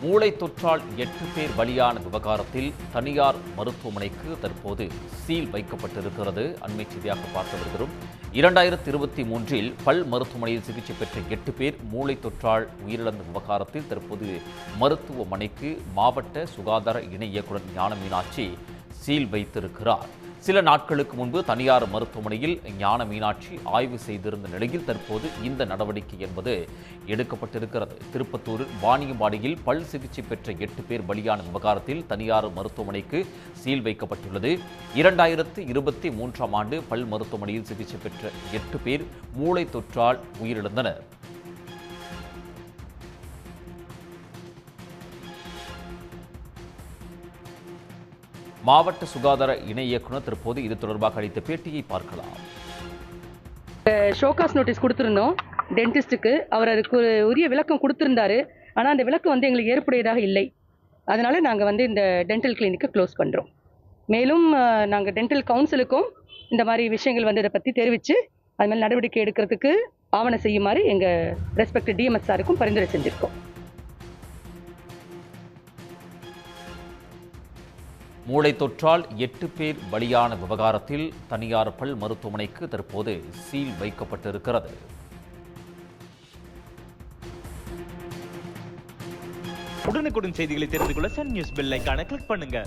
மூளை தொற்றால் 8 பேர் பலியான விவகாரத்தில் தனியார் மருத்துவமனைக்கு தற்போது சீல் வைக்கப்பட்டிருக்கிறது. அண்மை செய்தியாக பார்த்து வருகிறோம். 2023இல் பல் மருத்துவமனையில் சிகிச்சை பெற்ற 8 பேர் மூளை தொற்றால் உயிரிழந்த விவகாரத்தில் தற்போது மருத்துவமனைக்கு மாவட்ட சுகாதார இணை இயக்குநர் ஞான மீனாட்சி சீல் வைத்திருக்கிறார். சில நாட்களுக்கு முன்பு தனியார் மருத்துவமனையில் ஞான மீனாட்சி ஆய்வு செய்திருந்த நிலையில் தற்போது இந்த நடவடிக்கை என்பது எடுக்கப்பட்டிருக்கிறது. திருப்பத்தூர் வாணியம்பாடியில் பல் சிகிச்சை பெற்ற 8 பேர் பலியான விவகாரத்தில் தனியார் மருத்துவமனைக்கு சீல் வைக்கப்பட்டுள்ளது. 2023ஆம் ஆண்டு பல் மருத்துவமனையில் சிகிச்சை பெற்ற 8 பேர் மூளை தொற்றால் உயிரிழந்தனர். மாவட்ட சுகாதார இணை இயக்குநர் தற்போது இது தொடர்பாக அளித்த பேட்டியை பார்க்கலாம். ஷோகாஸ் நோட்டீஸ் கொடுத்துருந்தோம் டென்டிஸ்ட்டுக்கு. அவர் அதுக்கு உரிய விளக்கம் கொடுத்துருந்தாரு. ஆனால் அந்த விளக்கம் எங்களுக்கு ஏற்புடையதாக இல்லை. அதனால நாங்கள் இந்த டென்டல் கிளினிக்கை க்ளோஸ் பண்ணுறோம். மேலும் நாங்கள் டென்டல் கவுன்சிலுக்கும் இந்த மாதிரி விஷயங்கள் இதை பற்றி தெரிவித்து அது மாதிரி நடவடிக்கை எடுக்கிறதுக்கு ஆவணம் செய்யுமாறு எங்கள் ரெஸ்பெக்ட் டிஎம்எஸ் சாருக்கும் பரிந்துரை செஞ்சுருக்கோம். மூளை தொற்றால் 8 பேர் பலியான விவகாரத்தில் தனியார் பல் மருத்துவமனைக்கு தற்போது சீல் வைக்கப்பட்டிருக்கிறது. உடனுக்குடன் செய்திகளை தெரிந்து கொள்ள சன் நியூஸ் பெல் ஐகானை கிளிக் பண்ணுங்க.